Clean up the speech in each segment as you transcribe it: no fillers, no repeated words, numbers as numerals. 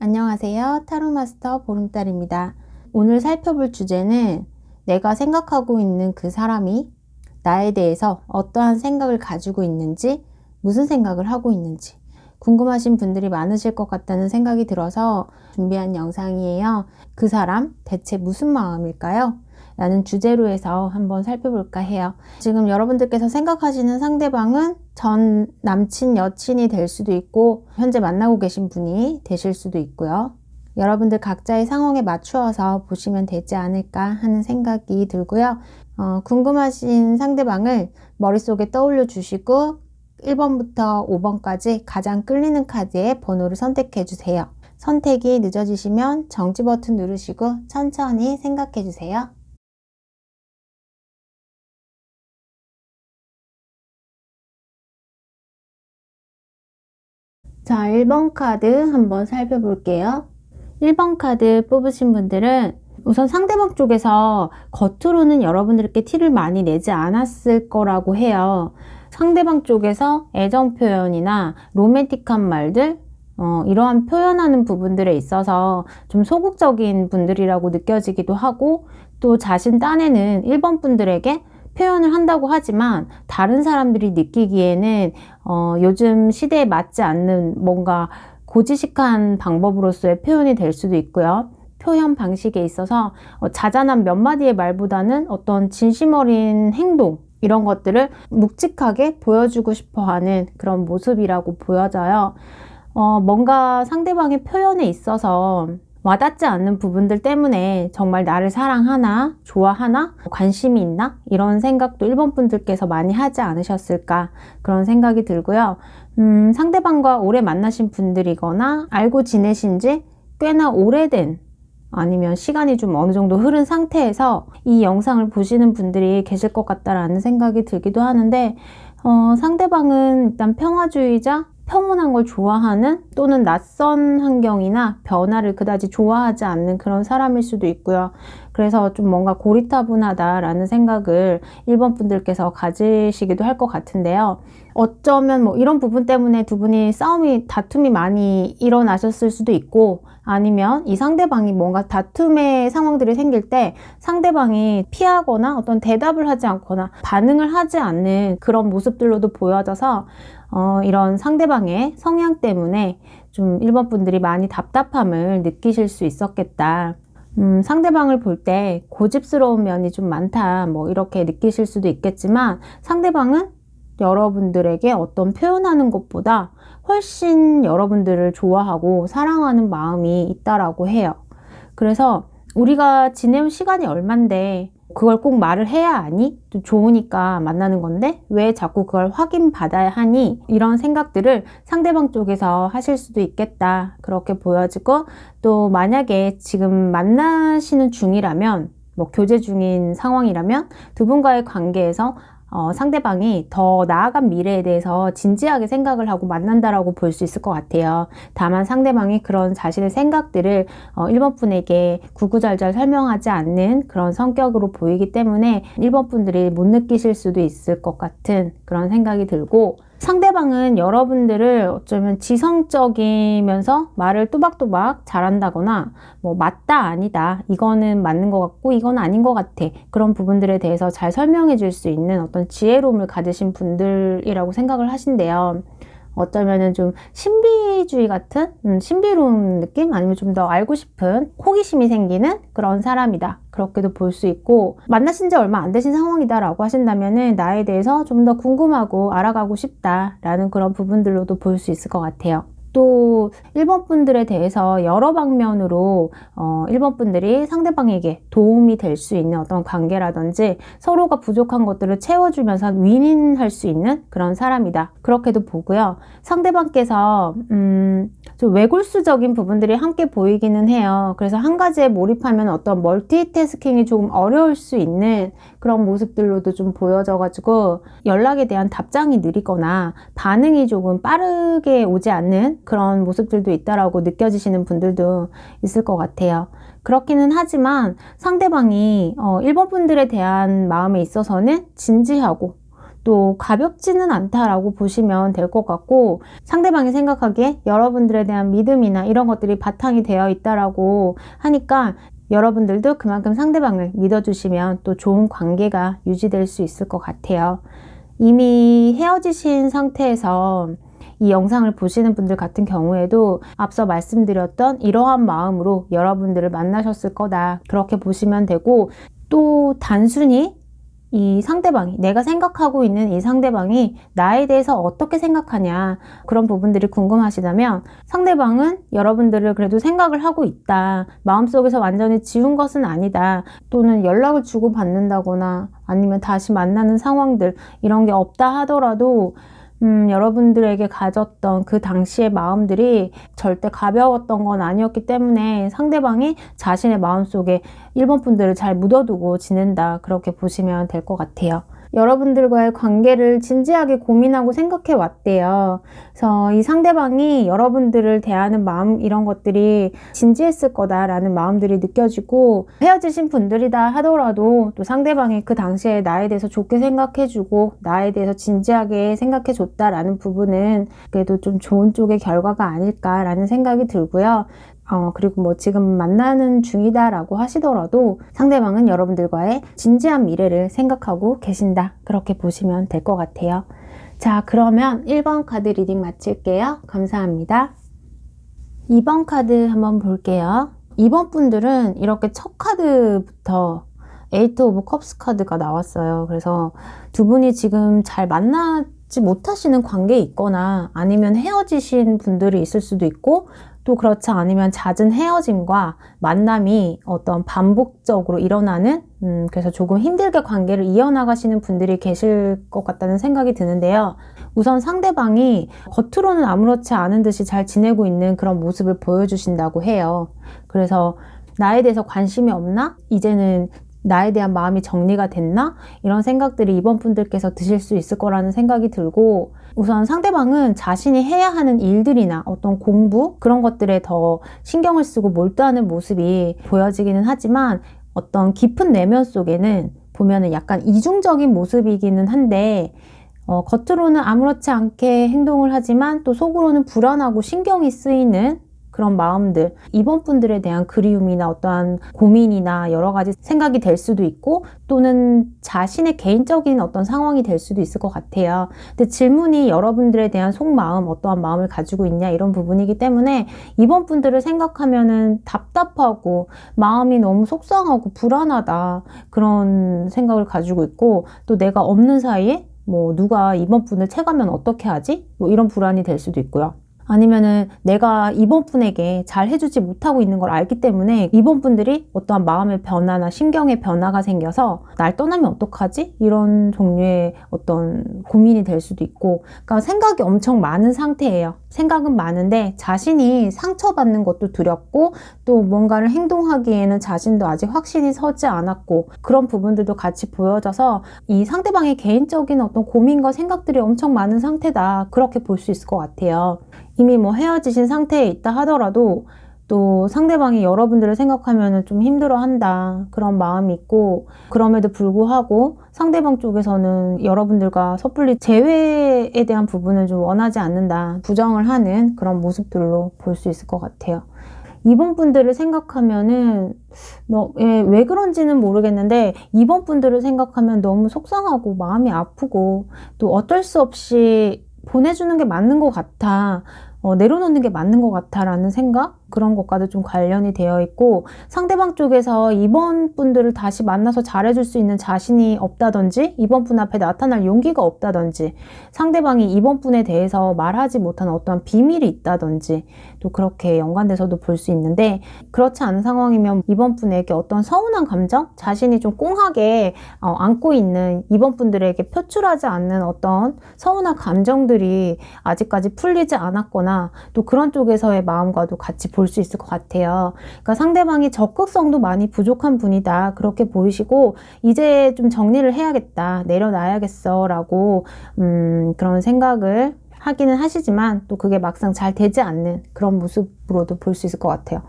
안녕하세요. 타로마스터 보름달입니다. 오늘 살펴볼 주제는 내가 생각하고 있는 그 사람이 나에 대해서 어떠한 생각을 가지고 있는지, 무슨 생각을 하고 있는지 궁금하신 분들이 많으실 것 같다는 생각이 들어서 준비한 영상이에요. 그 사람 대체 무슨 마음일까요? 라는 주제로 해서 한번 살펴볼까 해요. 지금 여러분들께서 생각하시는 상대방은 전 남친, 여친이 될 수도 있고 현재 만나고 계신 분이 되실 수도 있고요. 여러분들 각자의 상황에 맞추어서 보시면 되지 않을까 하는 생각이 들고요. 궁금하신 상대방을 머릿속에 떠올려 주시고 1번부터 5번까지 가장 끌리는 카드의 번호를 선택해 주세요. 선택이 늦어지시면 정지 버튼 누르시고 천천히 생각해 주세요. 자, 1번 카드 한번 살펴볼게요. 1번 카드 뽑으신 분들은 우선 상대방 쪽에서 겉으로는 여러분들께 티를 많이 내지 않았을 거라고 해요. 상대방 쪽에서 애정 표현이나 로맨틱한 말들, 이러한 표현하는 부분들에 있어서 좀 소극적인 분들이라고 느껴지기도 하고, 또 자신 딴에는 1번 분들에게 표현을 한다고 하지만 다른 사람들이 느끼기에는 요즘 시대에 맞지 않는 뭔가 고지식한 방법으로서의 표현이 될 수도 있고요. 표현 방식에 있어서 자잘한 몇 마디의 말보다는 어떤 진심 어린 행동, 이런 것들을 묵직하게 보여주고 싶어 하는 그런 모습이라고 보여져요. 뭔가 상대방의 표현에 있어서 와닿지 않는 부분들 때문에 정말 나를 사랑하나, 좋아하나, 관심이 있나? 이런 생각도 1번 분들께서 많이 하지 않으셨을까? 그런 생각이 들고요. 상대방과 오래 만나신 분들이거나 알고 지내신 지 꽤나 오래된, 아니면 시간이 좀 어느 정도 흐른 상태에서 이 영상을 보시는 분들이 계실 것 같다라는 생각이 들기도 하는데, 상대방은 일단 평화주의자, 평온한 걸 좋아하는, 또는 낯선 환경이나 변화를 그다지 좋아하지 않는 그런 사람일 수도 있고요. 그래서 좀 뭔가 고리타분하다라는 생각을 1번 분들께서 가지시기도 할 것 같은데요. 어쩌면 뭐 이런 부분 때문에 두 분이 다툼이 많이 일어나셨을 수도 있고, 아니면 이 상대방이 뭔가 다툼의 상황들이 생길 때 상대방이 피하거나 어떤 대답을 하지 않거나 반응을 하지 않는 그런 모습들로도 보여져서 이런 상대방의 성향 때문에 좀 1번 분들이 많이 답답함을 느끼실 수 있었겠다. 상대방을 볼 때 고집스러운 면이 좀 많다, 뭐 이렇게 느끼실 수도 있겠지만, 상대방은 여러분들에게 어떤 표현하는 것보다 훨씬 여러분들을 좋아하고 사랑하는 마음이 있다라고 해요. 그래서 우리가 지내온 시간이 얼만데 그걸 꼭 말을 해야 하니? 또 좋으니까 만나는 건데 왜 자꾸 그걸 확인받아야 하니? 이런 생각들을 상대방 쪽에서 하실 수도 있겠다, 그렇게 보여지고, 또 만약에 지금 만나시는 중이라면, 뭐 교제 중인 상황이라면 두 분과의 관계에서 상대방이 더 나아간 미래에 대해서 진지하게 생각을 하고 만난다라고 볼 수 있을 것 같아요. 다만 상대방이 그런 자신의 생각들을 1번 분에게 구구절절 설명하지 않는 그런 성격으로 보이기 때문에 1번 분들이 못 느끼실 수도 있을 것 같은 그런 생각이 들고, 상대방은 여러분들을 어쩌면 지성적이면서 말을 또박또박 잘한다거나, 뭐 맞다 아니다, 이거는 맞는 것 같고 이건 아닌 것 같아, 그런 부분들에 대해서 잘 설명해 줄 수 있는 어떤 지혜로움을 가지신 분들이라고 생각을 하신대요. 어쩌면은 좀 신비주의 같은 신비로운 느낌, 아니면 좀 더 알고 싶은 호기심이 생기는 그런 사람이다, 그렇게도 볼 수 있고, 만나신 지 얼마 안 되신 상황이다 라고 하신다면은 나에 대해서 좀 더 궁금하고 알아가고 싶다 라는 그런 부분들로도 볼 수 있을 것 같아요. 또 1번 분들에 대해서 여러 방면으로 1번 분들이 상대방에게 도움이 될 수 있는 어떤 관계라든지 서로가 부족한 것들을 채워주면서 윈윈할 수 있는 그런 사람이다, 그렇게도 보고요. 상대방께서 좀 외골수적인 부분들이 함께 보이기는 해요. 그래서 한 가지에 몰입하면 어떤 멀티태스킹이 조금 어려울 수 있는 그런 모습들로도 좀 보여져가지고, 연락에 대한 답장이 느리거나 반응이 조금 빠르게 오지 않는 그런 모습들도 있다라고 느껴지시는 분들도 있을 것 같아요. 그렇기는 하지만 상대방이 1번 분들에 대한 마음에 있어서는 진지하고 또 가볍지는 않다라고 보시면 될 것 같고, 상대방이 생각하기에 여러분들에 대한 믿음이나 이런 것들이 바탕이 되어 있다라고 하니까 여러분들도 그만큼 상대방을 믿어주시면 또 좋은 관계가 유지될 수 있을 것 같아요. 이미 헤어지신 상태에서 이 영상을 보시는 분들 같은 경우에도 앞서 말씀드렸던 이러한 마음으로 여러분들을 만나셨을 거다, 그렇게 보시면 되고, 또 단순히 이 상대방이, 내가 생각하고 있는 이 상대방이 나에 대해서 어떻게 생각하냐, 그런 부분들이 궁금하시다면 상대방은 여러분들을 그래도 생각을 하고 있다, 마음속에서 완전히 지운 것은 아니다, 또는 연락을 주고받는다거나 아니면 다시 만나는 상황들 이런 게 없다 하더라도 여러분들에게 가졌던 그 당시의 마음들이 절대 가벼웠던 건 아니었기 때문에 상대방이 자신의 마음속에 일본 분들을 잘 묻어두고 지낸다, 그렇게 보시면 될 것 같아요. 여러분들과의 관계를 진지하게 고민하고 생각해 왔대요. 그래서 이 상대방이 여러분들을 대하는 마음, 이런 것들이 진지했을 거다라는 마음들이 느껴지고, 헤어지신 분들이다 하더라도 또 상대방이 그 당시에 나에 대해서 좋게 생각해주고 나에 대해서 진지하게 생각해 줬다라는 부분은 그래도 좀 좋은 쪽의 결과가 아닐까라는 생각이 들고요. 그리고 뭐 지금 만나는 중이다라고 하시더라도 상대방은 여러분들과의 진지한 미래를 생각하고 계신다, 그렇게 보시면 될 것 같아요. 자, 그러면 1번 카드 리딩 마칠게요. 감사합니다. 2번 카드 한번 볼게요. 2번 분들은 이렇게 첫 카드부터 에이트 오브 컵스 카드가 나왔어요. 그래서 두 분이 지금 잘 만나지 못하시는 관계에 있거나 아니면 헤어지신 분들이 있을 수도 있고, 또 그렇지 않으면 잦은 헤어짐과 만남이 어떤 반복적으로 일어나는, 그래서 조금 힘들게 관계를 이어나가시는 분들이 계실 것 같다는 생각이 드는데요. 우선 상대방이 겉으로는 아무렇지 않은 듯이 잘 지내고 있는 그런 모습을 보여주신다고 해요. 그래서 나에 대해서 관심이 없나? 이제는 나에 대한 마음이 정리가 됐나? 이런 생각들이 이번 분들께서 드실 수 있을 거라는 생각이 들고, 우선 상대방은 자신이 해야 하는 일들이나 어떤 공부, 그런 것들에 더 신경을 쓰고 몰두하는 모습이 보여지기는 하지만 어떤 깊은 내면 속에는 보면은 약간 이중적인 모습이기는 한데, 겉으로는 아무렇지 않게 행동을 하지만 또 속으로는 불안하고 신경이 쓰이는 그런 마음들, 이번 분들에 대한 그리움이나 어떠한 고민이나 여러 가지 생각이 될 수도 있고, 또는 자신의 개인적인 어떤 상황이 될 수도 있을 것 같아요. 근데 질문이 여러분들에 대한 속마음, 어떠한 마음을 가지고 있냐, 이런 부분이기 때문에 이번 분들을 생각하면은 답답하고 마음이 너무 속상하고 불안하다, 그런 생각을 가지고 있고, 또 내가 없는 사이에 뭐 누가 이번 분을 채가면 어떻게 하지? 뭐 이런 불안이 될 수도 있고요. 아니면은 내가 이번 분에게 잘 해주지 못하고 있는 걸 알기 때문에 이번 분들이 어떠한 마음의 변화나 신경의 변화가 생겨서 날 떠나면 어떡하지? 이런 종류의 어떤 고민이 될 수도 있고, 그러니까 생각이 엄청 많은 상태예요. 생각은 많은데 자신이 상처받는 것도 두렵고, 또 뭔가를 행동하기에는 자신도 아직 확신이 서지 않았고, 그런 부분들도 같이 보여져서 이 상대방의 개인적인 어떤 고민과 생각들이 엄청 많은 상태다, 그렇게 볼 수 있을 것 같아요. 이미 뭐 헤어지신 상태에 있다 하더라도 또 상대방이 여러분들을 생각하면 좀 힘들어한다, 그런 마음이 있고, 그럼에도 불구하고 상대방 쪽에서는 여러분들과 섭불리 재회에 대한 부분을 좀 원하지 않는다, 부정을 하는 그런 모습들로 볼 수 있을 것 같아요. 이번 분들을 생각하면은 왜 그런지는 모르겠는데 이번 분들을 생각하면 너무 속상하고 마음이 아프고, 또 어쩔 수 없이 보내주는 게 맞는 것 같아, 내려놓는 게 맞는 것 같아 라는 생각? 그런 것과도 좀 관련이 되어 있고, 상대방 쪽에서 이번 분들을 다시 만나서 잘해줄 수 있는 자신이 없다든지, 이번 분 앞에 나타날 용기가 없다든지, 상대방이 이번 분에 대해서 말하지 못한 어떠한 비밀이 있다든지, 또 그렇게 연관돼서도 볼 수 있는데, 그렇지 않은 상황이면 이번 분에게 어떤 서운한 감정? 자신이 좀 꽁하게 안고 있는 이번 분들에게 표출하지 않는 어떤 서운한 감정들이 아직까지 풀리지 않았거나, 또 그런 쪽에서의 마음과도 같이 볼 수 있을 것 같아요. 그러니까 상대방이 적극성도 많이 부족한 분이다, 그렇게 보이시고, 이제 좀 정리를 해야겠다, 내려놔야겠어 라고 그런 생각을 하기는 하시지만 또 그게 막상 잘 되지 않는 그런 모습으로도 볼 수 있을 것 같아요.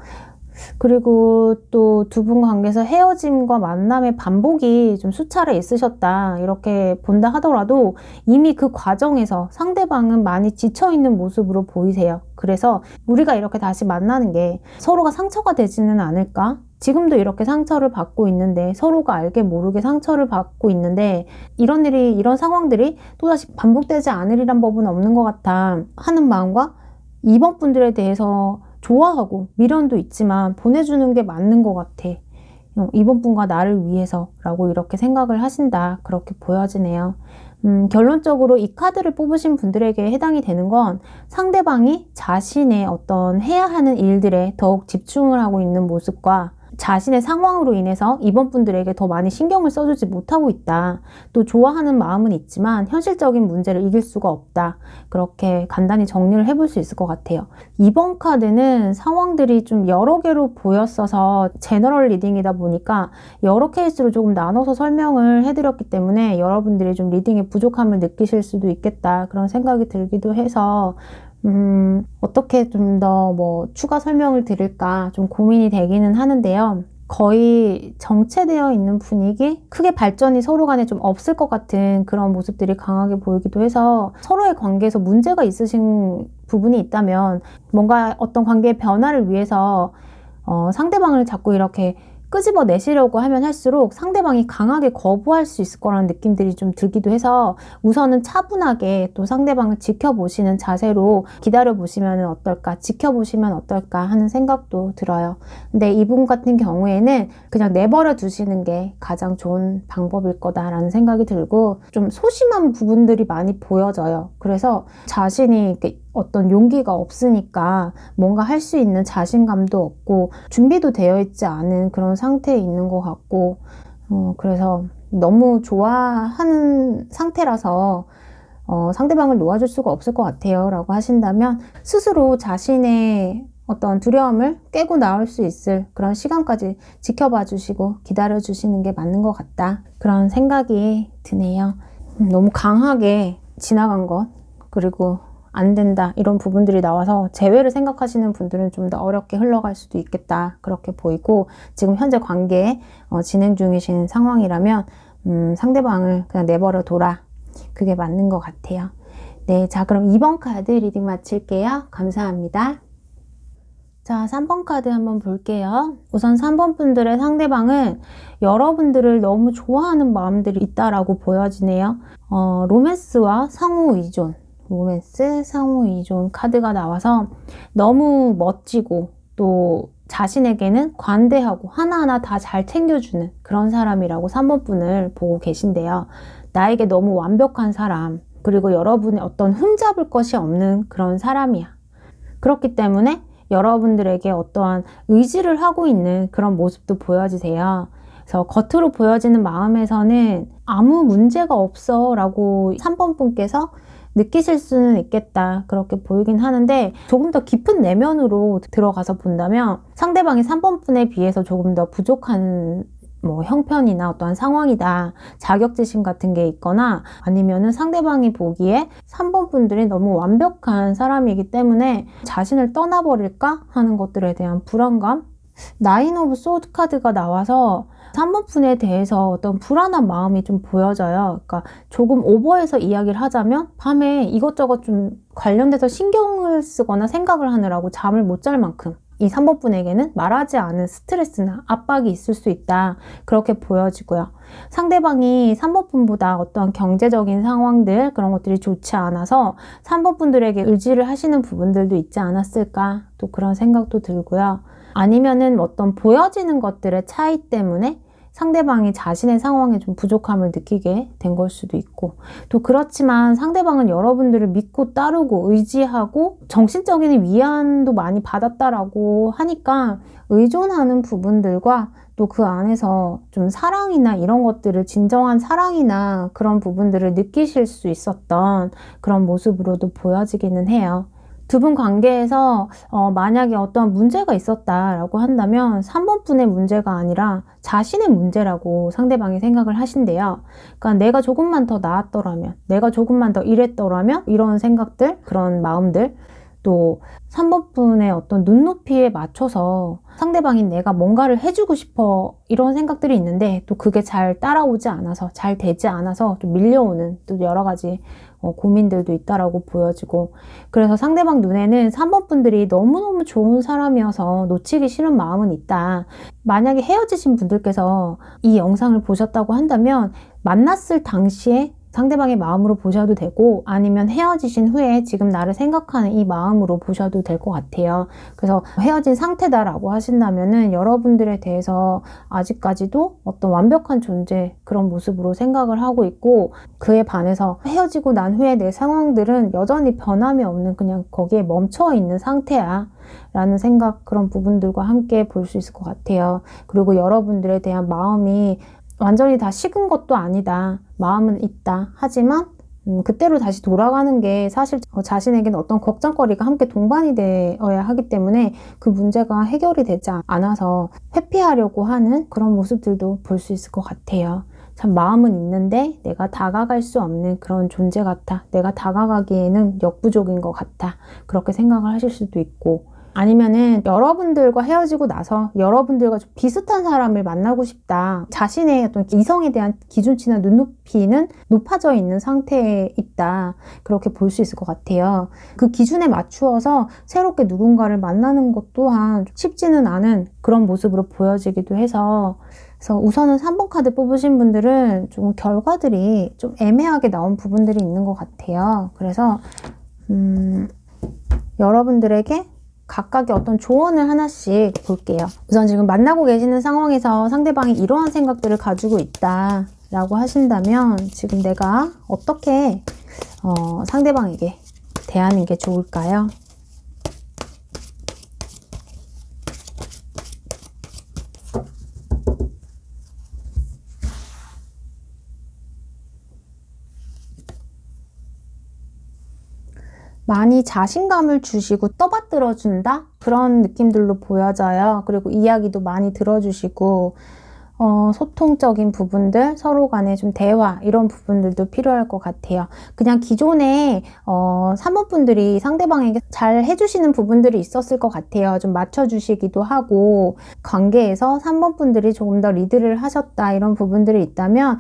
그리고 또 두 분 관계에서 헤어짐과 만남의 반복이 좀 수차례 있으셨다 이렇게 본다 하더라도 이미 그 과정에서 상대방은 많이 지쳐있는 모습으로 보이세요. 그래서 우리가 이렇게 다시 만나는 게 서로가 상처가 되지는 않을까? 지금도 이렇게 상처를 받고 있는데 서로가 알게 모르게 상처를 받고 있는데 이런 상황들이 또다시 반복되지 않으리란 법은 없는 것 같아 하는 마음과 이번 분들에 대해서 좋아하고 미련도 있지만 보내주는 게 맞는 것 같아. 이번 분과 나를 위해서 라고 이렇게 생각을 하신다. 그렇게 보여지네요. 결론적으로 이 카드를 뽑으신 분들에게 해당이 되는 건 상대방이 자신의 어떤 해야 하는 일들에 더욱 집중을 하고 있는 모습과 자신의 상황으로 인해서 이번 분들에게 더 많이 신경을 써주지 못하고 있다. 또 좋아하는 마음은 있지만 현실적인 문제를 이길 수가 없다. 그렇게 간단히 정리를 해볼 수 있을 것 같아요. 이번 카드는 상황들이 좀 여러 개로 보였어서 제너럴 리딩이다 보니까 여러 케이스로 조금 나눠서 설명을 해드렸기 때문에 여러분들이 좀 리딩에 부족함을 느끼실 수도 있겠다. 그런 생각이 들기도 해서 어떻게 좀 더 추가 설명을 드릴까 좀 고민이 되기는 하는데요. 거의 정체되어 있는 분위기? 크게 발전이 서로 간에 좀 없을 것 같은 그런 모습들이 강하게 보이기도 해서 서로의 관계에서 문제가 있으신 부분이 있다면 뭔가 어떤 관계의 변화를 위해서 상대방을 자꾸 이렇게 끄집어내시려고 하면 할수록 상대방이 강하게 거부할 수 있을 거라는 느낌들이 좀 들기도 해서 우선은 차분하게 또 상대방을 지켜보시는 자세로 기다려보시면 어떨까, 지켜보시면 어떨까 하는 생각도 들어요. 근데 이분 같은 경우에는 그냥 내버려 두시는 게 가장 좋은 방법일 거다라는 생각이 들고 좀 소심한 부분들이 많이 보여져요. 그래서 자신이 이렇게 어떤 용기가 없으니까 뭔가 할 수 있는 자신감도 없고 준비도 되어 있지 않은 그런 상태에 있는 것 같고 그래서 너무 좋아하는 상태라서 상대방을 놓아줄 수가 없을 것 같아요 라고 하신다면 스스로 자신의 어떤 두려움을 깨고 나올 수 있을 그런 시간까지 지켜봐 주시고 기다려 주시는 게 맞는 것 같다 그런 생각이 드네요. 너무 강하게 지나간 것 그리고 안 된다 이런 부분들이 나와서 재회를 생각하시는 분들은 좀 더 어렵게 흘러갈 수도 있겠다 그렇게 보이고 지금 현재 관계 진행 중이신 상황이라면 상대방을 그냥 내버려 둬라 그게 맞는 것 같아요. 네, 자 그럼 2번 카드 리딩 마칠게요. 감사합니다. 자 3번 카드 한번 볼게요. 우선 3번 분들의 상대방은 여러분들을 너무 좋아하는 마음들이 있다라고 보여지네요. 로맨스와 상호 의존 로맨스, 상호 의존 카드가 나와서 너무 멋지고 또 자신에게는 관대하고 하나하나 다 잘 챙겨주는 그런 사람이라고 3번 분을 보고 계신데요. 나에게 너무 완벽한 사람 그리고 여러분의 어떤 흠잡을 것이 없는 그런 사람이야. 그렇기 때문에 여러분들에게 어떠한 의지를 하고 있는 그런 모습도 보여지세요. 그래서 겉으로 보여지는 마음에서는 아무 문제가 없어 라고 3번 분께서 느끼실 수는 있겠다 그렇게 보이긴 하는데 조금 더 깊은 내면으로 들어가서 본다면 상대방이 3번 분에 비해서 조금 더 부족한 형편이나 어떠한 상황이다 자격지심 같은 게 있거나 아니면은 상대방이 보기에 3번 분들이 너무 완벽한 사람이기 때문에 자신을 떠나버릴까 하는 것들에 대한 불안감 나인 오브 소드 카드가 나와서 3번 분에 대해서 어떤 불안한 마음이 좀 보여져요. 그러니까 조금 오버해서 이야기를 하자면 밤에 이것저것 좀 관련돼서 신경을 쓰거나 생각을 하느라고 잠을 못 잘 만큼 이 3번 분에게는 말하지 않은 스트레스나 압박이 있을 수 있다. 그렇게 보여지고요. 상대방이 3번 분보다 어떠한 경제적인 상황들 그런 것들이 좋지 않아서 3번 분들에게 의지를 하시는 부분들도 있지 않았을까 또 그런 생각도 들고요. 아니면은 어떤 보여지는 것들의 차이 때문에 상대방이 자신의 상황에 좀 부족함을 느끼게 된 걸 수도 있고 또 그렇지만 상대방은 여러분들을 믿고 따르고 의지하고 정신적인 위안도 많이 받았다라고 하니까 의존하는 부분들과 또 그 안에서 좀 사랑이나 이런 것들을 진정한 사랑이나 그런 부분들을 느끼실 수 있었던 그런 모습으로도 보여지기는 해요. 두 분 관계에서 만약에 어떤 문제가 있었다라고 한다면 3번 분의 문제가 아니라 자신의 문제라고 상대방이 생각을 하신대요. 그러니까 내가 조금만 더 나았더라면, 내가 조금만 더 이랬더라면 이런 생각들, 그런 마음들 또 3번 분의 어떤 눈높이에 맞춰서 상대방인 내가 뭔가를 해주고 싶어 이런 생각들이 있는데 또 그게 잘 따라오지 않아서 잘 되지 않아서 좀 밀려오는 또 여러 가지 고민들도 있다라고 보여지고, 그래서 상대방 눈에는 3번 분들이 너무너무 좋은 사람이어서 놓치기 싫은 마음은 있다. 만약에 헤어지신 분들께서 이 영상을 보셨다고 한다면 만났을 당시에 상대방의 마음으로 보셔도 되고, 아니면 헤어지신 후에 지금 나를 생각하는 이 마음으로 보셔도 될 것 같아요. 그래서 헤어진 상태다라고 하신다면은 여러분들에 대해서 아직까지도 어떤 완벽한 존재, 그런 모습으로 생각을 하고 있고, 그에 반해서 헤어지고 난 후에 내 상황들은 여전히 변함이 없는, 그냥 거기에 멈춰 있는 상태야 라는 생각, 그런 부분들과 함께 볼 수 있을 것 같아요. 그리고 여러분들에 대한 마음이 완전히 다 식은 것도 아니다. 마음은 있다. 하지만 그때로 다시 돌아가는 게 사실 자신에게는 어떤 걱정거리가 함께 동반이 되어야 하기 때문에 그 문제가 해결이 되지 않아서 회피하려고 하는 그런 모습들도 볼 수 있을 것 같아요. 참 마음은 있는데 내가 다가갈 수 없는 그런 존재 같아. 내가 다가가기에는 역부족인 것 같아. 그렇게 생각을 하실 수도 있고, 아니면은 여러분들과 헤어지고 나서 여러분들과 좀 비슷한 사람을 만나고 싶다. 자신의 어떤 이성에 대한 기준치나 눈높이는 높아져 있는 상태에 있다. 그렇게 볼 수 있을 것 같아요. 그 기준에 맞추어서 새롭게 누군가를 만나는 것 또한 쉽지는 않은 그런 모습으로 보여지기도 해서, 그래서 우선은 3번 카드 뽑으신 분들은 좀 결과들이 좀 애매하게 나온 부분들이 있는 것 같아요. 그래서 여러분들에게 각각의 어떤 조언을 하나씩 볼게요. 우선 지금 만나고 계시는 상황에서 상대방이 이러한 생각들을 가지고 있다 라고 하신다면 지금 내가 어떻게 상대방에게 대하는 게 좋을까요? 많이 자신감을 주시고 떠받들어준다? 그런 느낌들로 보여져요. 그리고 이야기도 많이 들어주시고, 소통적인 부분들, 서로 간의 좀 대화, 이런 부분들도 필요할 것 같아요. 그냥 기존에 3번 분들이 상대방에게 잘 해주시는 부분들이 있었을 것 같아요. 좀 맞춰주시기도 하고, 관계에서 3번 분들이 조금 더 리드를 하셨다, 이런 부분들이 있다면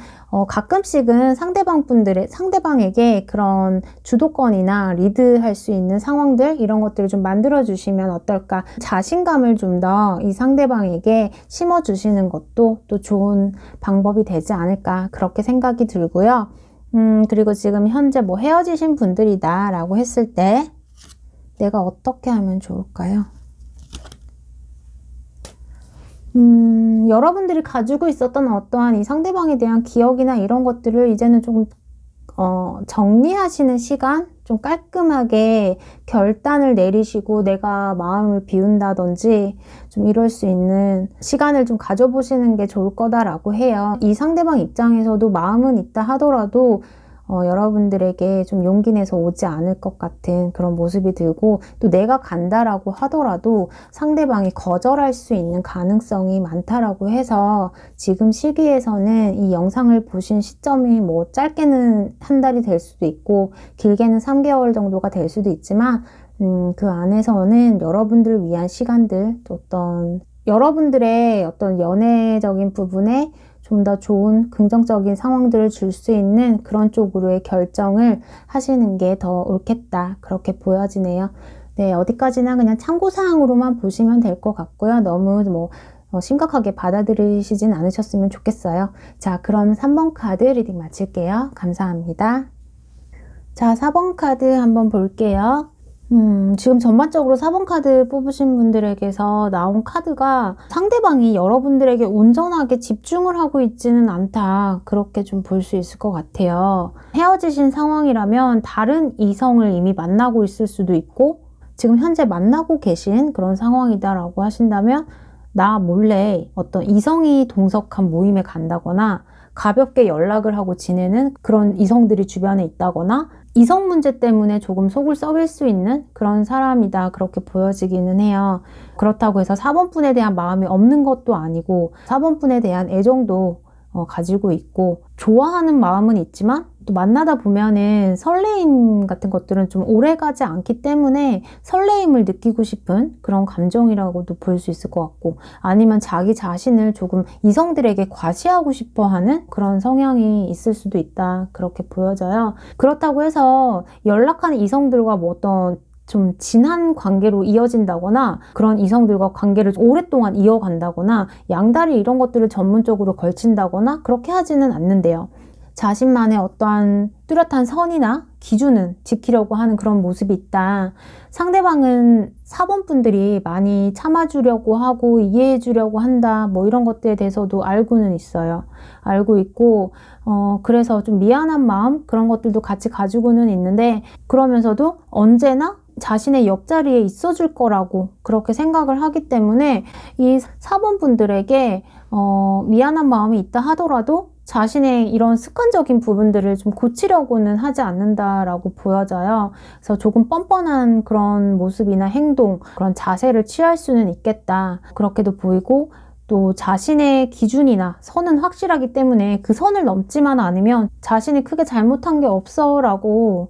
가끔씩은 상대방에게 그런 주도권이나 리드할 수 있는 상황들, 이런 것들을 좀 만들어주시면 어떨까. 자신감을 좀 더 이 상대방에게 심어주시는 것도 또 좋은 방법이 되지 않을까, 그렇게 생각이 들고요. 그리고 지금 현재 뭐 헤어지신 분들이다 라고 했을 때 내가 어떻게 하면 좋을까요? 여러분들이 가지고 있었던 어떠한 이 상대방에 대한 기억이나 이런 것들을 이제는 조금 정리하시는 시간? 좀 깔끔하게 결단을 내리시고 내가 마음을 비운다든지 좀 이럴 수 있는 시간을 좀 가져보시는 게 좋을 거다라고 해요. 이 상대방 입장에서도 마음은 있다 하더라도 여러분들에게 좀 용기 내서 오지 않을 것 같은 그런 모습이 들고, 또 내가 간다라고 하더라도 상대방이 거절할 수 있는 가능성이 많다라고 해서 지금 시기에서는 이 영상을 보신 시점이 뭐 짧게는 한 달이 될 수도 있고 길게는 3개월 정도가 될 수도 있지만 그 안에서는 여러분들을 위한 시간들, 어떤 여러분들의 어떤 연애적인 부분에 좀 더 좋은 긍정적인 상황들을 줄 수 있는 그런 쪽으로의 결정을 하시는 게 더 옳겠다, 그렇게 보여지네요. 네, 어디까지나 그냥 참고사항으로만 보시면 될 것 같고요. 너무 뭐 심각하게 받아들이시진 않으셨으면 좋겠어요. 자, 그럼 3번 카드 리딩 마칠게요. 감사합니다. 자, 4번 카드 한번 볼게요. 지금 전반적으로 4번 카드 뽑으신 분들에게서 나온 카드가 상대방이 여러분들에게 온전하게 집중을 하고 있지는 않다, 그렇게 좀 볼 수 있을 것 같아요. 헤어지신 상황이라면 다른 이성을 이미 만나고 있을 수도 있고, 지금 현재 만나고 계신 그런 상황이다라고 하신다면 나 몰래 어떤 이성이 동석한 모임에 간다거나 가볍게 연락을 하고 지내는 그런 이성들이 주변에 있다거나 이성 문제 때문에 조금 속을 썩일 수 있는 그런 사람이다, 그렇게 보여지기는 해요. 그렇다고 해서 4번 분에 대한 마음이 없는 것도 아니고 4번 분에 대한 애정도 가지고 있고 좋아하는 마음은 있지만 또 만나다 보면은 설레임 같은 것들은 좀 오래가지 않기 때문에 설레임을 느끼고 싶은 그런 감정이라고도 볼 수 있을 것 같고, 아니면 자기 자신을 조금 이성들에게 과시하고 싶어 하는 그런 성향이 있을 수도 있다, 그렇게 보여져요. 그렇다고 해서 연락하는 이성들과 뭐 어떤 좀 진한 관계로 이어진다거나 그런 이성들과 관계를 오랫동안 이어간다거나 양다리 이런 것들을 전문적으로 걸친다거나 그렇게 하지는 않는데요. 자신만의 어떠한 뚜렷한 선이나 기준은 지키려고 하는 그런 모습이 있다. 상대방은 4번 분들이 많이 참아주려고 하고 이해해주려고 한다. 뭐 이런 것들에 대해서도 알고는 있어요. 알고 있고 그래서 좀 미안한 마음 그런 것들도 같이 가지고는 있는데, 그러면서도 언제나 자신의 옆자리에 있어줄 거라고 그렇게 생각을 하기 때문에 이 4번 분들에게 미안한 마음이 있다 하더라도 자신의 이런 습관적인 부분들을 좀 고치려고는 하지 않는다라고 보여져요. 그래서 조금 뻔뻔한 그런 모습이나 행동, 그런 자세를 취할 수는 있겠다, 그렇게도 보이고, 또 자신의 기준이나 선은 확실하기 때문에 그 선을 넘지만 않으면 자신이 크게 잘못한 게 없어 라고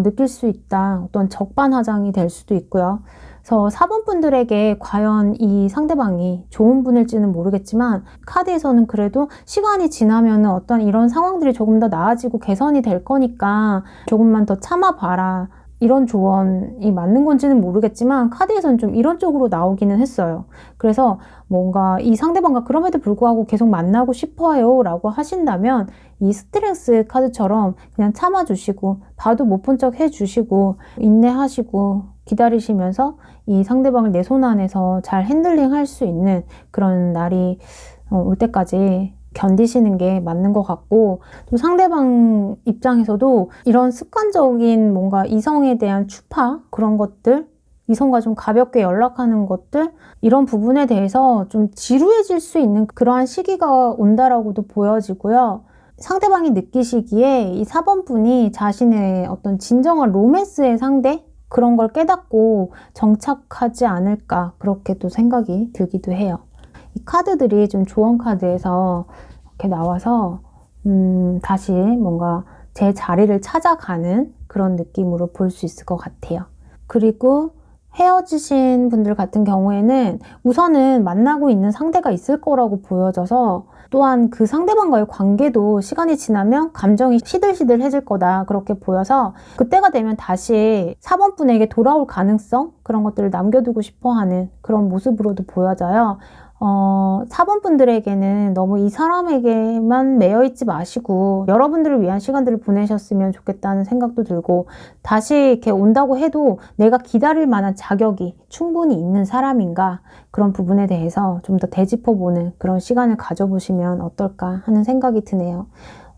느낄 수 있다. 어떤 적반하장이 될 수도 있고요. 그래서 4번 분들에게 과연 이 상대방이 좋은 분일지는 모르겠지만, 카드에서는 그래도 시간이 지나면 어떤 이런 상황들이 조금 더 나아지고 개선이 될 거니까 조금만 더 참아봐라, 이런 조언이 맞는 건지는 모르겠지만 카드에서는 좀 이런 쪽으로 나오기는 했어요. 그래서 뭔가 이 상대방과 그럼에도 불구하고 계속 만나고 싶어요 라고 하신다면 이 스트렝스 카드처럼 그냥 참아주시고 봐도 못 본 척 해주시고 인내하시고 기다리시면서 이 상대방을 내 손 안에서 잘 핸들링 할 수 있는 그런 날이 올 때까지 견디시는 게 맞는 것 같고, 또 상대방 입장에서도 이런 습관적인 뭔가 이성에 대한 추파 그런 것들, 이성과 좀 가볍게 연락하는 것들, 이런 부분에 대해서 좀 지루해질 수 있는 그러한 시기가 온다라고도 보여지고요. 상대방이 느끼시기에 이 4번 분이 자신의 어떤 진정한 로맨스의 상대? 그런 걸 깨닫고 정착하지 않을까, 그렇게 또 생각이 들기도 해요. 이 카드들이 좀 조언 카드에서 이렇게 나와서 다시 뭔가 제 자리를 찾아가는 그런 느낌으로 볼 수 있을 것 같아요. 그리고 헤어지신 분들 같은 경우에는 우선은 만나고 있는 상대가 있을 거라고 보여져서, 또한 그 상대방과의 관계도 시간이 지나면 감정이 시들시들해질 거다, 그렇게 보여서 그때가 되면 다시 4번 분에게 돌아올 가능성, 그런 것들을 남겨두고 싶어하는 그런 모습으로도 보여져요. 4번 분들에게는 너무 이 사람에게만 매여있지 마시고 여러분들을 위한 시간들을 보내셨으면 좋겠다는 생각도 들고, 다시 이렇게 온다고 해도 내가 기다릴 만한 자격이 충분히 있는 사람인가, 그런 부분에 대해서 좀 더 되짚어보는 그런 시간을 가져보시면 어떨까 하는 생각이 드네요.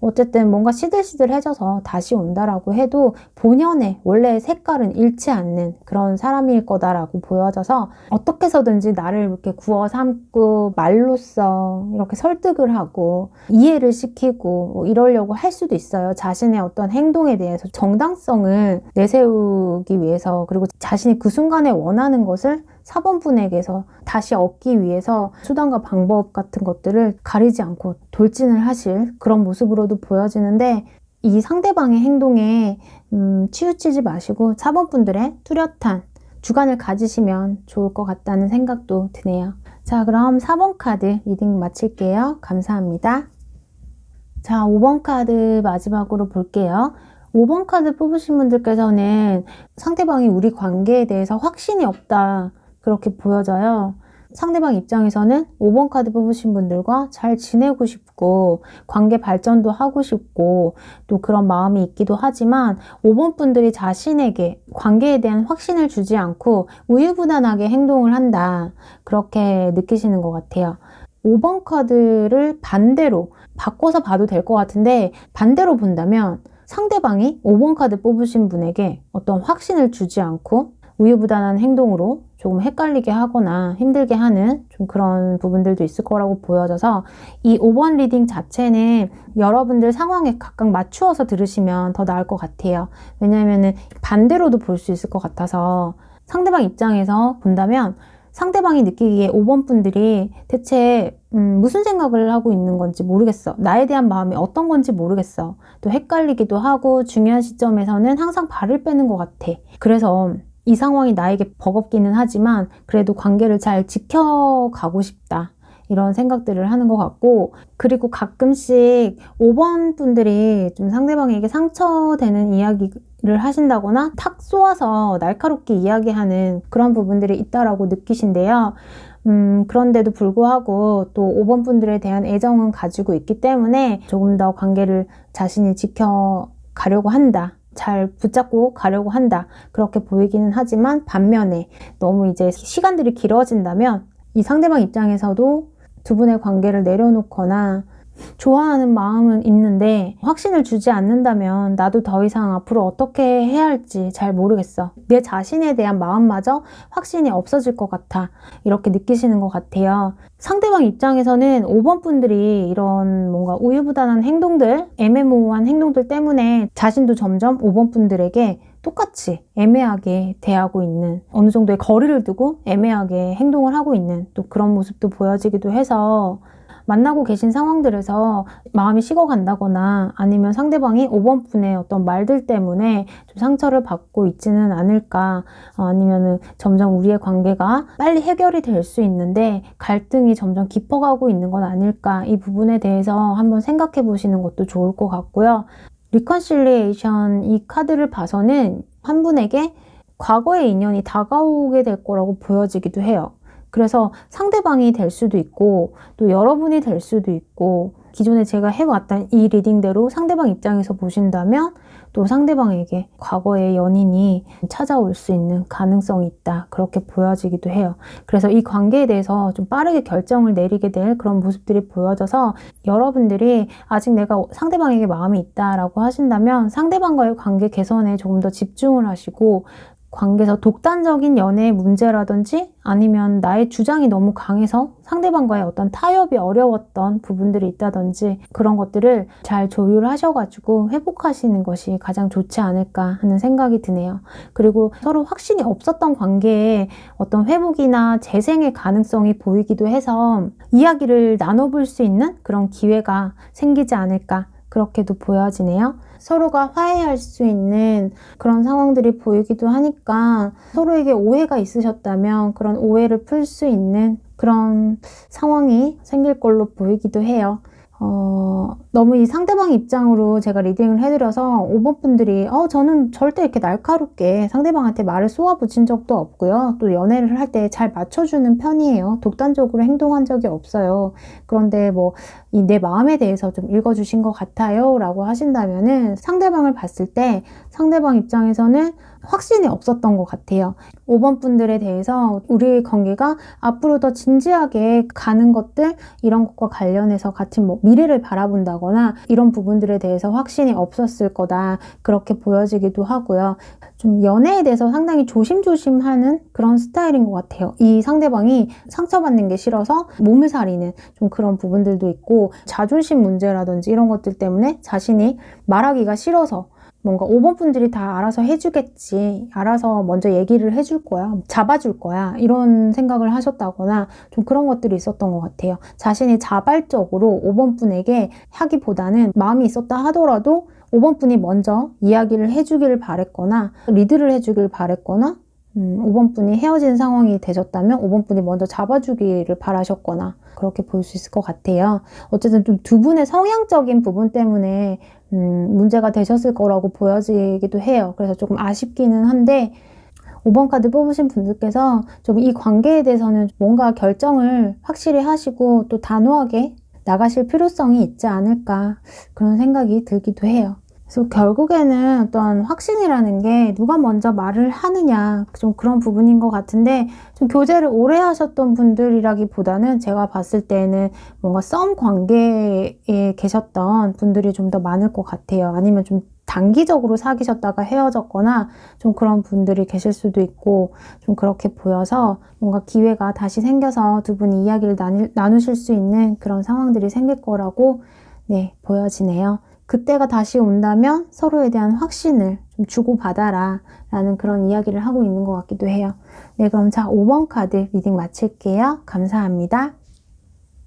어쨌든 뭔가 시들시들해져서 다시 온다라고 해도 본연의 원래의 색깔은 잃지 않는 그런 사람일 거다라고 보여져서, 어떻게 해서든지 나를 이렇게 구워 삼고 말로써 이렇게 설득을 하고 이해를 시키고 뭐 이러려고 할 수도 있어요. 자신의 어떤 행동에 대해서 정당성을 내세우기 위해서, 그리고 자신이 그 순간에 원하는 것을 4번 분에게서 다시 얻기 위해서 수단과 방법 같은 것들을 가리지 않고 돌진을 하실 그런 모습으로도 보여지는데, 이 상대방의 행동에 치우치지 마시고 4번 분들의 뚜렷한 주관을 가지시면 좋을 것 같다는 생각도 드네요. 자, 그럼 4번 카드 리딩 마칠게요. 감사합니다. 자, 5번 카드 마지막으로 볼게요. 5번 카드 뽑으신 분들께서는 상대방이 우리 관계에 대해서 확신이 없다, 그렇게 보여져요. 상대방 입장에서는 5번 카드 뽑으신 분들과 잘 지내고 싶고 관계 발전도 하고 싶고 또 그런 마음이 있기도 하지만, 5번 분들이 자신에게 관계에 대한 확신을 주지 않고 우유부단하게 행동을 한다, 그렇게 느끼시는 것 같아요. 5번 카드를 반대로 바꿔서 봐도 될 것 같은데, 반대로 본다면 상대방이 5번 카드 뽑으신 분에게 어떤 확신을 주지 않고 우유부단한 행동으로 조금 헷갈리게 하거나 힘들게 하는 좀 그런 부분들도 있을 거라고 보여져서, 이 5번 리딩 자체는 여러분들 상황에 각각 맞추어서 들으시면 더 나을 것 같아요. 왜냐하면 반대로도 볼 수 있을 것 같아서, 상대방 입장에서 본다면 상대방이 느끼기에 5번 분들이 대체 무슨 생각을 하고 있는 건지 모르겠어. 나에 대한 마음이 어떤 건지 모르겠어. 또 헷갈리기도 하고 중요한 시점에서는 항상 발을 빼는 것 같아. 그래서 이 상황이 나에게 버겁기는 하지만 그래도 관계를 잘 지켜가고 싶다. 이런 생각들을 하는 것 같고, 그리고 가끔씩 5번 분들이 좀 상대방에게 상처되는 이야기를 하신다거나 탁 쏘아서 날카롭게 이야기하는 그런 부분들이 있다라고 느끼신데요. 그런데도 불구하고 또 5번 분들에 대한 애정은 가지고 있기 때문에 조금 더 관계를 자신이 지켜가려고 한다. 잘 붙잡고 가려고 한다. 그렇게 보이기는 하지만 반면에 너무 이제 시간들이 길어진다면 이 상대방 입장에서도 두 분의 관계를 내려놓거나 좋아하는 마음은 있는데 확신을 주지 않는다면 나도 더 이상 앞으로 어떻게 해야 할지 잘 모르겠어. 내 자신에 대한 마음마저 확신이 없어질 것 같아. 이렇게 느끼시는 것 같아요. 상대방 입장에서는 5번 분들이 이런 뭔가 우유부단한 행동들, 애매모호한 행동들 때문에 자신도 점점 5번 분들에게 똑같이 애매하게 대하고 있는, 어느 정도의 거리를 두고 애매하게 행동을 하고 있는 또 그런 모습도 보여지기도 해서 만나고 계신 상황들에서 마음이 식어간다거나 아니면 상대방이 5번 분의 어떤 말들 때문에 좀 상처를 받고 있지는 않을까, 아니면은 점점 우리의 관계가 빨리 해결이 될 수 있는데 갈등이 점점 깊어가고 있는 건 아닐까, 이 부분에 대해서 한번 생각해 보시는 것도 좋을 것 같고요. 리컨실리에이션 이 카드를 봐서는 한 분에게 과거의 인연이 다가오게 될 거라고 보여지기도 해요. 그래서 상대방이 될 수도 있고 또 여러분이 될 수도 있고, 기존에 제가 해왔던 이 리딩대로 상대방 입장에서 보신다면 또 상대방에게 과거의 연인이 찾아올 수 있는 가능성이 있다, 그렇게 보여지기도 해요. 그래서 이 관계에 대해서 좀 빠르게 결정을 내리게 될 그런 모습들이 보여져서 여러분들이 아직 내가 상대방에게 마음이 있다라고 하신다면 상대방과의 관계 개선에 조금 더 집중을 하시고, 관계에서 독단적인 연애의 문제라든지 아니면 나의 주장이 너무 강해서 상대방과의 어떤 타협이 어려웠던 부분들이 있다든지 그런 것들을 잘 조율하셔가지고 회복하시는 것이 가장 좋지 않을까 하는 생각이 드네요. 그리고 서로 확신이 없었던 관계에 어떤 회복이나 재생의 가능성이 보이기도 해서 이야기를 나눠볼 수 있는 그런 기회가 생기지 않을까, 그렇게도 보여지네요. 서로가 화해할 수 있는 그런 상황들이 보이기도 하니까 서로에게 오해가 있으셨다면 그런 오해를 풀 수 있는 그런 상황이 생길 걸로 보이기도 해요. 너무 이 상대방 입장으로 제가 리딩을 해드려서 5번 분들이 저는 절대 이렇게 날카롭게 상대방한테 말을 쏘아붙인 적도 없고요. 또 연애를 할 때 잘 맞춰주는 편이에요. 독단적으로 행동한 적이 없어요. 그런데 뭐 내 마음에 대해서 좀 읽어주신 것 같아요 라고 하신다면은 상대방을 봤을 때 상대방 입장에서는 확신이 없었던 것 같아요. 5번 분들에 대해서 우리의 관계가 앞으로 더 진지하게 가는 것들, 이런 것과 관련해서 같은 뭐 미래를 바라본다거나 이런 부분들에 대해서 확신이 없었을 거다, 그렇게 보여지기도 하고요. 좀 연애에 대해서 상당히 조심조심하는 그런 스타일인 것 같아요. 이 상대방이 상처받는 게 싫어서 몸을 사리는 좀 그런 부분들도 있고, 자존심 문제라든지 이런 것들 때문에 자신이 말하기가 싫어서 뭔가 5번 분들이 다 알아서 해주겠지, 알아서 먼저 얘기를 해줄 거야, 잡아줄 거야, 이런 생각을 하셨다거나 좀 그런 것들이 있었던 것 같아요. 자신이 자발적으로 5번 분에게 하기보다는 마음이 있었다 하더라도 5번 분이 먼저 이야기를 해주기를 바랬거나 리드를 해주길 바랬거나 5번 분이 헤어진 상황이 되셨다면 5번 분이 먼저 잡아주기를 바라셨거나 그렇게 볼 수 있을 것 같아요. 어쨌든 좀 두 분의 성향적인 부분 때문에 문제가 되셨을 거라고 보여지기도 해요. 그래서 조금 아쉽기는 한데 5번 카드 뽑으신 분들께서 좀 이 관계에 대해서는 뭔가 결정을 확실히 하시고 또 단호하게 나가실 필요성이 있지 않을까, 그런 생각이 들기도 해요. 그래서 결국에는 어떤 확신이라는 게 누가 먼저 말을 하느냐, 좀 그런 부분인 것 같은데, 좀 교제를 오래 하셨던 분들이라기보다는 제가 봤을 때는 뭔가 썸 관계에 계셨던 분들이 좀 더 많을 것 같아요. 아니면 좀 단기적으로 사귀셨다가 헤어졌거나 좀 그런 분들이 계실 수도 있고, 좀 그렇게 보여서 뭔가 기회가 다시 생겨서 두 분이 이야기를 나누실 수 있는 그런 상황들이 생길 거라고 보여지네요. 그때가 다시 온다면 서로에 대한 확신을 좀 주고받아라 라는 그런 이야기를 하고 있는 것 같기도 해요. 네, 그럼 자, 5번 카드 리딩 마칠게요. 감사합니다.